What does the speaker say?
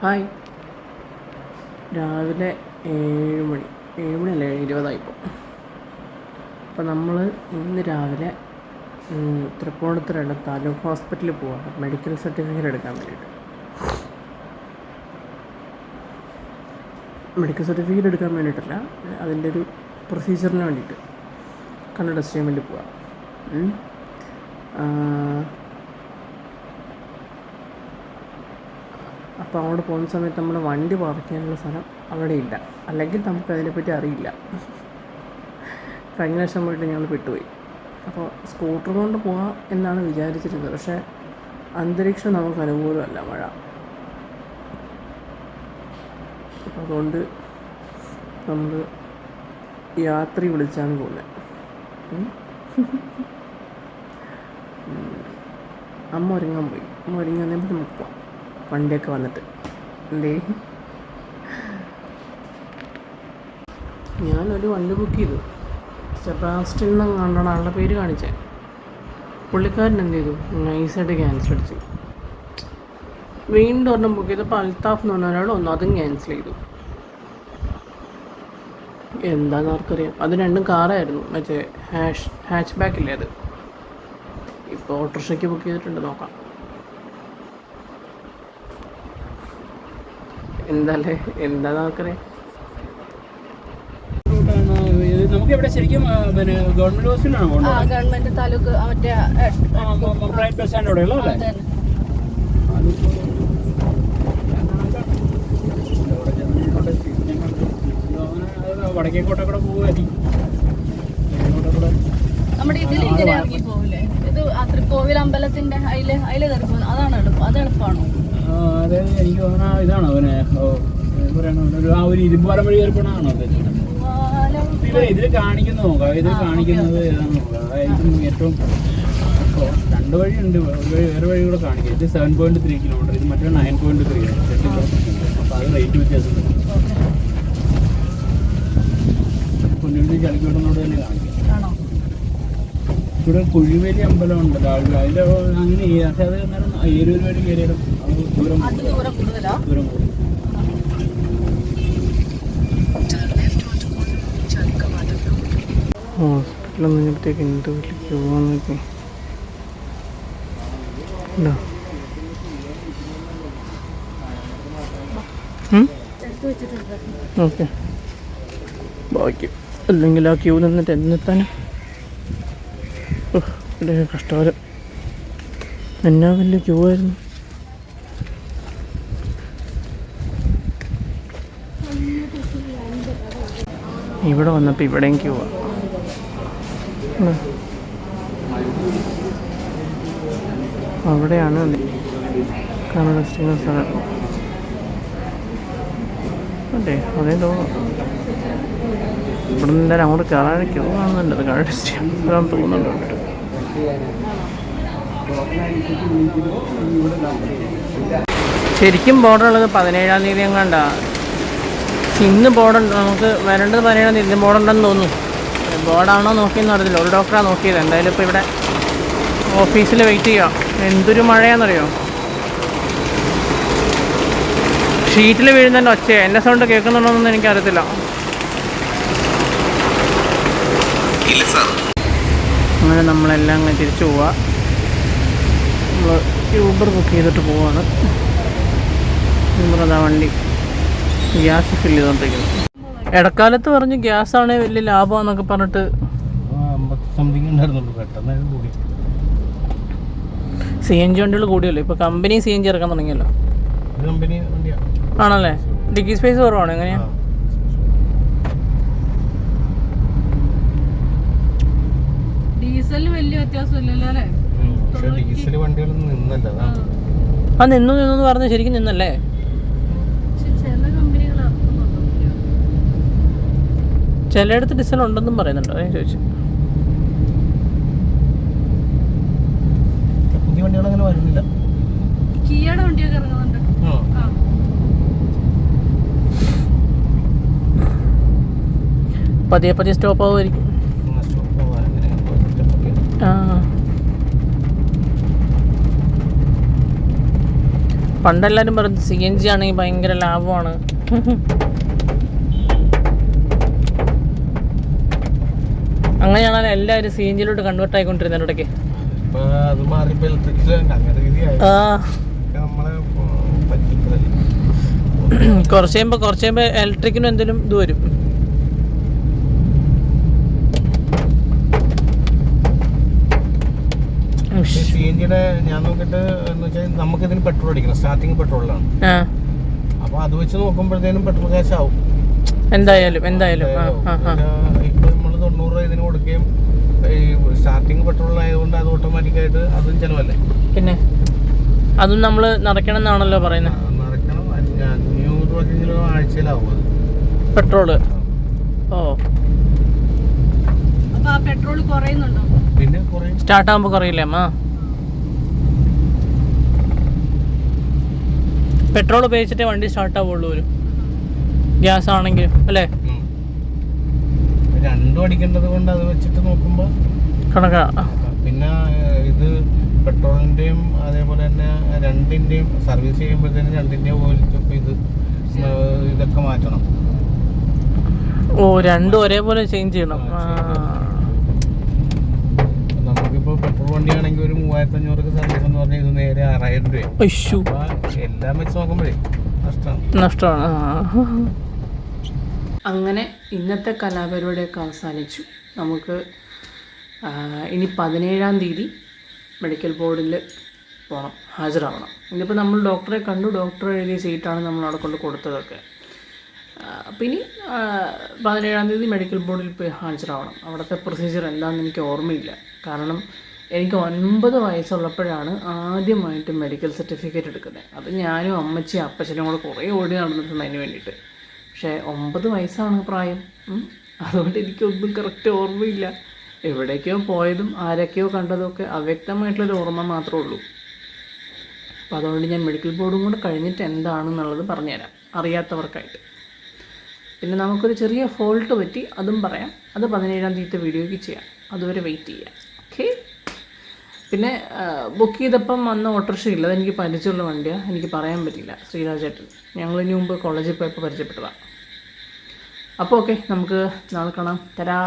Hi. രാവിലെ 7 മണിയല്ല 20 അപ്പോൾ നമ്മൾ ഇന്ന് രാവിലെ തൃപ്പൂണിത്തുറയുള്ള താലൂക്ക് ഹോസ്പിറ്റലിൽ പോവാണ് മെഡിക്കൽ സർട്ടിഫിക്കറ്റ് എടുക്കാൻ വേണ്ടിയിട്ട്. മെഡിക്കൽ സർട്ടിഫിക്കറ്റ് എടുക്കാൻ വേണ്ടിയിട്ടല്ല, അതിൻ്റെ ഒരു പ്രൊസീജിയറിന് വേണ്ടിയിട്ട് കണ്ണ് ടെസ്റ്റ് ചെയ്യാൻ വേണ്ടി പോവാം. അപ്പോൾ അങ്ങോട്ട് പോകുന്ന സമയത്ത് നമ്മുടെ വണ്ടി പാർക്ക് ചെയ്യാനുള്ള സ്ഥലം അവിടെ ഇല്ല, അല്ലെങ്കിൽ നമുക്ക് അതിനെപ്പറ്റി അറിയില്ല. കഴിഞ്ഞ വർഷം പോയിട്ട് ഞങ്ങൾ പെട്ടുപോയി. അപ്പോൾ സ്കൂട്ടർ കൊണ്ട് പോകാം എന്നാണ് വിചാരിച്ചിരുന്നത്, പക്ഷേ അന്തരീക്ഷം നമുക്ക് അനുകൂലമല്ല, മഴ. അപ്പോൾ അതുകൊണ്ട് നമ്മൾ യാത്രി വിളിച്ചാണ് പോകുന്നത്. അമ്മ ഒരുങ്ങാൻ പോയി. അമ്മ ഒരുങ്ങി വന്നപ്പോൾ നമുക്ക് പോവാം, വണ്ടിയൊക്കെ വന്നിട്ട്. എന്തേ, ഞാനൊരു വണ്ടി ബുക്ക് ചെയ്തു. സെബാസ്റ്റ്യൻ എന്ന് കണ്ടാണ് ആളുടെ പേര് കാണിച്ചേ. പുള്ളിക്കാരൻ എന്ത് ചെയ്തു, നൈസായിട്ട് ക്യാൻസൽ അടിച്ചു. വീണ്ടും ഒരെണ്ണം ബുക്ക് ചെയ്തപ്പോൾ അൽത്താഫ് എന്ന് പറഞ്ഞ ഒരാൾ അതും ക്യാൻസൽ ചെയ്തു. എന്താണെന്ന് ആർക്കറിയാം. അത് രണ്ടും കാറായിരുന്നു, മറ്റേ ഹാച്ച് ബാക്ക് ഇല്ലേ അത്. ഇപ്പോൾ ഓട്ടോറിക്ഷയ്ക്ക് ബുക്ക് ചെയ്തിട്ടുണ്ട്, നോക്കാം എന്താല്ലേ, എന്താണെന്ന് ആർക്കറിയാം. നമുക്ക് ഇവിടെ ശരിക്കും പിന്നെ ഗവൺമെന്റ് ഹോസ്പിറ്റലാണ് പോകുന്നത്. ഗവൺമെന്റ് താലൂക്ക് മറ്റേ പ്രൈവറ്റ് ബസ് സ്റ്റാൻഡ് അവിടെ ഉള്ളൂ അല്ലേ? വടക്കേക്കോട്ടെ കൂടെ പോകുമായിരിക്കും. നമ്മുടെ ഇതിൽ ഇങ്ങനെ ഇറങ്ങി പോകില്ലേ, ഇത് തൃക്കോവിൽ അമ്പലത്തിന്റെ അതില് കയറി പോകുന്നത്, അതാണ് എളുപ്പം. അത് എളുപ്പമാണോ? അതായത് എനിക്ക് തോന്നുന്ന ഇതാണ് അവന് ആ ഒരു ഇരുമ്പാലം വഴി കയറി പോകണമാണോ ഇതിൽ കാണിക്കുന്നത്? നോക്കാം, ഇതിൽ കാണിക്കുന്നത് ഏതാണെന്ന് നോക്കാം. അതായിരിക്കും ഏറ്റവും. അപ്പോൾ രണ്ട് വഴിയുണ്ട്, വേറെ വഴി കൂടെ കാണിക്കുക. ഇത് 7.3 കിലോമീറ്റർ, ഇത് മറ്റേ 9.3 അപ്പോൾ അത് റേറ്റ് വ്യത്യാസമുണ്ട്. പൊന്നുണ്ടി ചളിക്കോട്ടനോട് തന്നെ കാണിക്കും. ഇവിടെ കുഴിവേലി അമ്പലം ഉണ്ടല്ലോ, അതിൻ്റെ അങ്ങനെ. പക്ഷെ അത് എന്നാലും ഏരൂർ വഴി കയറിയാലും ദൂരം കൂടുതൽ. ഹോസ്പിറ്റലിൽ നിന്നപ്പോഴത്തേക്ക് എന്ത് വലിയ ക്യൂ ആണെന്ന് നോക്കി. ഓക്കെ, ബാക്കി അല്ലെങ്കിൽ ആ ക്യൂ നിന്നിട്ട് എന്നെത്താനും കഷ്ടകാലം. എന്നാ വലിയ ക്യൂ ആയിരുന്നു. ഇവിടെ വന്നപ്പോൾ ഇവിടെയും ക്യൂ ആണ്. അവിടെയാണ് കണ്ണ് ടെസ്റ്റ് ചെയ്യുന്ന സ്ഥലം. അതെ, അതേ തോന്നുന്നു. ഇവിടെ നിന്ന് എന്തായാലും അങ്ങോട്ട് കയറാൻ ക്യൂ കാണുന്നുണ്ട്. അത് കണ്ണ് ടെസ്റ്റ് ചെയ്യാൻ തോന്നുന്നുണ്ട്. ശരിക്കും ബോർഡർ ഉള്ളത് 17-ാം തീയതി എങ്ങാണ്ടാ. ഇന്ന് ബോർഡുണ്ട്, നമുക്ക് വരേണ്ടത് 17-ാം തീയതി. ബോർഡുണ്ടെന്ന് തോന്നുന്നു. ബോർഡാണോ നോക്കിയെന്ന് അറിയില്ല. ഒരു ഡോക്ടറാണ് നോക്കിയത്. എന്തായാലും ഇപ്പോൾ ഇവിടെ ഓഫീസിൽ വെയിറ്റ് ചെയ്യാം. എന്തൊരു മഴയാണെന്നറിയോ, ഷീറ്റിൽ വീഴുന്നതിൻ്റെ ഒച്ചയാണ്. എൻ്റെ സൗണ്ട് കേൾക്കുന്നുണ്ടോയെന്നൊന്നും എനിക്കറിയത്തില്ല. അങ്ങനെ നമ്മളെല്ലാം അങ്ങനെ തിരിച്ചു പോവുക. നമ്മൾ യൂബർ ബുക്ക് ചെയ്തിട്ട് പോവാണ്. യൂബർ വണ്ടി ഗ്യാസ് ഫില്ല് ചെയ്തുകൊണ്ടിരിക്കുന്നു. ഇടക്കാലത്ത് പറഞ്ഞ് ഗ്യാസാണ് വലിയ ലാഭമെന്നൊക്കെ പറഞ്ഞിട്ട് CNG വണ്ടികൾ കൂടിയല്ലോ. ഇപ്പോൾ കമ്പനി CNG ഇറക്കാൻ തുടങ്ങിയല്ലോ. ആണല്ലേ? ഡിക്കി സ്പേസ് കുറവാണ്. എങ്ങനെയാണ്? ഡീസലിന് വലിയ വ്യത്യാസമില്ലല്ലോ അല്ലേ? ഡീസൽ വണ്ടികളൊന്നും നിന്നല്ല. ആ നിന്നു പറഞ്ഞ് ശരിക്കും നിന്നല്ലേ? ചിലയിടത്ത് ഡീസൽ ഉണ്ടെന്നും പറയുന്നുണ്ട്. അതാണ് ചോദിച്ചു. പുതിയ വണ്ടികളങ്ങനെ വരുന്നില്ല. കിയയുടെ വണ്ടിയൊക്കെ ഇറങ്ങുന്നുണ്ട്. പതിയെ സ്റ്റോപ്പ് ആവുമായിരിക്കും. പണ്ടെല്ലാവരും പറഞ്ഞു CNG ആണെങ്കിൽ ഭയങ്കര ലാഭമാണ്. അങ്ങനെയാണല്ലോ എല്ലാവരും CNGയിലോട്ട് കൺവേർട്ട് ആയിക്കൊണ്ടിരുന്നത് ഇടയ്ക്ക്. കുറച്ച് കഴിയുമ്പോൾ ഇലക്ട്രിക്കിനും എന്തെങ്കിലും ഇത് വരും. CNGയുടെ ഞാൻ നോക്കിയിട്ട് എന്ന് വെച്ചാൽ നമുക്ക് ഇതിന് പെട്രോൾ അടിക്കണം, സ്റ്റാർട്ടിങ് പെട്രോളിലാണ്. അപ്പൊ അത് വെച്ച് നോക്കുമ്പോഴത്തേനും പെട്രോൾ ക്യാഷ് ആവും എന്തായാലും. ഇപ്പൊ നമ്മൾ 90 രൂപ ഇതിന് കൊടുക്കുകയും ഈ സ്റ്റാർട്ടിങ് പെട്രോളിലായതുകൊണ്ട് അത് ഓട്ടോമാറ്റിക്കായിട്ട് അതും ചിലവല്ലേ. പിന്നെ അതും നമ്മൾ നടക്കണം എന്നാണല്ലോ പറയുന്നത്. നടക്കണം. 500 രൂപ ആഴ്ചയിലാവും അത് പെട്രോള്. അപ്പൊ ആ പെട്രോൾ കുറയുന്നുണ്ടോ? പിന്നെ സ്റ്റാർട്ട് ആകുമ്പോൾ കുറയില്ലേ അമ്മ? പെട്രോൾ ഉപയോഗിച്ചിട്ടേ വണ്ടി സ്റ്റാർട്ട് ആവുള്ളൂ. ഒരു ഗ്യാസ് ആണെങ്കിലും അല്ലേ? രണ്ടും അടിക്കേണ്ടത് കൊണ്ട് അത് വെച്ചിട്ട് നോക്കുമ്പോൾ കണക്കാ. പിന്നെ ഇത് പെട്രോളിന്റെയും അതേപോലെ തന്നെ രണ്ടിന്റെയും സർവീസ് ചെയ്യുമ്പോഴത്തേനും രണ്ടിന്റെയും ഓയിൽ ഇതൊക്കെ മാറ്റണം. രണ്ടും ഒരേപോലെ ചേഞ്ച് ചെയ്യണം. നമുക്കിപ്പോ പെട്രോൾ വണ്ടിയാണെങ്കിൽ ഒരു 3500 സർവീസ് എന്ന് പറഞ്ഞാൽ ഇത് നേരെ 6000 രൂപ. എല്ലാം വെച്ച് നോക്കുമ്പോഴേ നഷ്ടമാണ്. അങ്ങനെ ഇന്നത്തെ കലാപരിപാടിയൊക്കെ അവസാനിച്ചു. നമുക്ക് ഇനി 17-ാം തീയതി മെഡിക്കൽ ബോർഡിൽ പോകണം, ഹാജരാവണം. ഇന്നിപ്പോൾ നമ്മൾ ഡോക്ടറെ കണ്ടു, ഡോക്ടർ എഴുതിയ സീറ്റാണ് നമ്മൾ അവിടെ കൊണ്ട് കൊടുത്തതൊക്കെ. അപ്പം ഇനി 17-ാം തീയതി മെഡിക്കൽ ബോർഡിൽ പോയി ഹാജരാവണം. അവിടുത്തെ പ്രൊസീജിയർ എന്താണെന്ന് എനിക്ക് ഓർമ്മയില്ല. കാരണം എനിക്ക് 9 വയസ്സുള്ളപ്പോഴാണ് ആദ്യമായിട്ട് മെഡിക്കൽ സർട്ടിഫിക്കറ്റ് എടുക്കുന്നത്. അത് ഞാനും അമ്മച്ചിയും അപ്പച്ചനും കൂടെ കുറേ ഓടി നടന്നിട്ടുണ്ട് അതിന് വേണ്ടിയിട്ട്. പക്ഷേ 9 വയസ്സാണ് പ്രായം. അതുകൊണ്ട് എനിക്കൊന്നും കറക്റ്റ് ഓർമ്മയില്ല. എവിടേക്കോ പോയതും ആരൊക്കെയോ കണ്ടതൊക്കെ അവ്യക്തമായിട്ടുള്ളൊരു ഓർമ്മ മാത്രമേ ഉള്ളൂ. അപ്പോൾ അതുകൊണ്ട് ഞാൻ മെഡിക്കൽ ബോർഡും കൂടെ കഴിഞ്ഞിട്ട് എന്താണെന്നുള്ളത് പറഞ്ഞുതരാം അറിയാത്തവർക്കായിട്ട്. പിന്നെ നമുക്കൊരു ചെറിയ ഫോൾട്ട് പറ്റി, അതും പറയാം. അത് 17-ാം തീയതി വീഡിയോയ്ക്ക് ചെയ്യാം. അതുവരെ വെയിറ്റ് ചെയ്യാം. ഓക്കെ. പിന്നെ ബുക്ക് ചെയ്തപ്പം വന്ന ഓട്ടോറിക്ഷ ഇല്ല. അതെനിക്ക് പരിചയമുള്ള വണ്ടിയാണ്, എനിക്ക് പറയാൻ പറ്റില്ല. ശ്രീരാജേട്ടൻ, ഞങ്ങളിന് മുമ്പ് കോളേജിൽ പോയപ്പോൾ പരിചയപ്പെട്ടതാണ്. അപ്പോൾ ഓക്കെ, നമുക്ക് നാളെ കാണാം. തരാ.